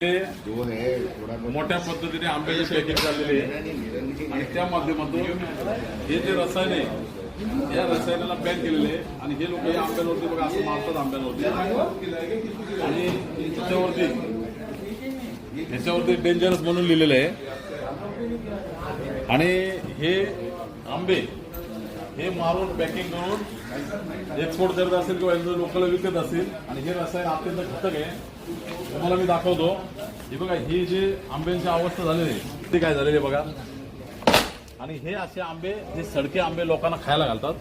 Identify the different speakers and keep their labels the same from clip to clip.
Speaker 1: मोठ्या पद्धतीने आंब्याची पॅकिंग चाललेली आहे आणि त्या माध्यमातून हे जे रसायन आहे या रसायनाला बॅन केलेले आहे आणि हे लोक या आंब्यांवरती बघा असं मारतात आंब्यांवरती आणि ह्याच्यावरती डेंजरस म्हणून लिहिलेलं आहे आणि हे आंबे हे मारून पॅकिंग करून एक्सपोर्ट करत असेल किंवा लोकल विकत असेल आणि हे रसायन अत्यंत घातक आहे. तुम्हाला मी दाखवतो. हे बघा ही जे आंब्यांची अवस्था झालेली आहे ते काय झालेली बघा आणि हे असे आंबे हे सडके आंबे लोकांना खायला घालतात.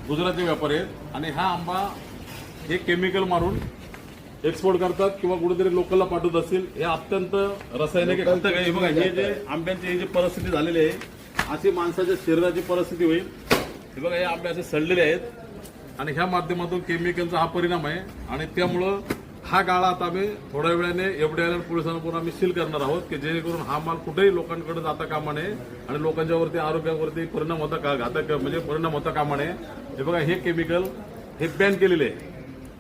Speaker 1: गुजराती व्यापारी आहेत आणि हा आंबा हे केमिकल मारून एक्सपोर्ट करतात किंवा कुठेतरी लोकलला पाठवत असतील. हे अत्यंत रासायनिक घातक आहे. हे बघा हे जे आंब्यांची ही जी परिस्थिती झालेली आहे अशी माणसाच्या शरीराची परिस्थिती होईल. हे बघा हे आंबे असे सडलेले आहेत आणि ह्या माध्यमातून केमिकलचा हा परिणाम आहे आणि त्यामुळं हा गाळा आता आम्ही थोड्या वेळाने एफडीआय पोलिसांकडून आम्ही सील करणार आहोत की जेणेकरून हा माल कुठेही लोकांकडे जाता कामा नये आणि लोकांच्यावरती आरोग्यावरती परिणाम होता का घातक म्हणजे परिणाम होता कामा नये. हे बघा हे केमिकल हे बॅन केलेले आहे.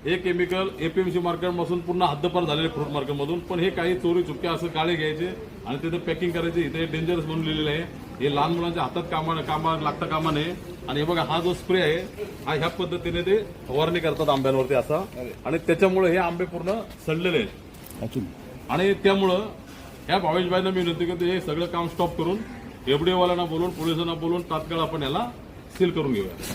Speaker 1: हे केमिकल एपीएमसी मार्केटमधून पुन्हा हद्दपार झालेले फ्रूट मार्केटमधून पण हे काही चोरी चुपके असं गाळे घ्यायचे आणि तिथे पॅकिंग करायचे. इथे डेंजरस म्हणून लिहिलेलं आहे. हे लहान मुलांच्या हातात कामा लागता कामा नये. आणि हे बघा हा जो स्प्रे आहे हा ह्या पद्धतीने ते फवारणी करतात आंब्यांवरती असा आणि त्याच्यामुळे हे आंबे पूर्ण सडलेले आहेत आणि त्यामुळं ह्या भावेशबाईंना मी विनंती करतो हे सगळं काम स्टॉप करून एफडीओ वाल्यांना बोलून पोलिसांना बोलून तात्काळ आपण याला सील करून घेऊया.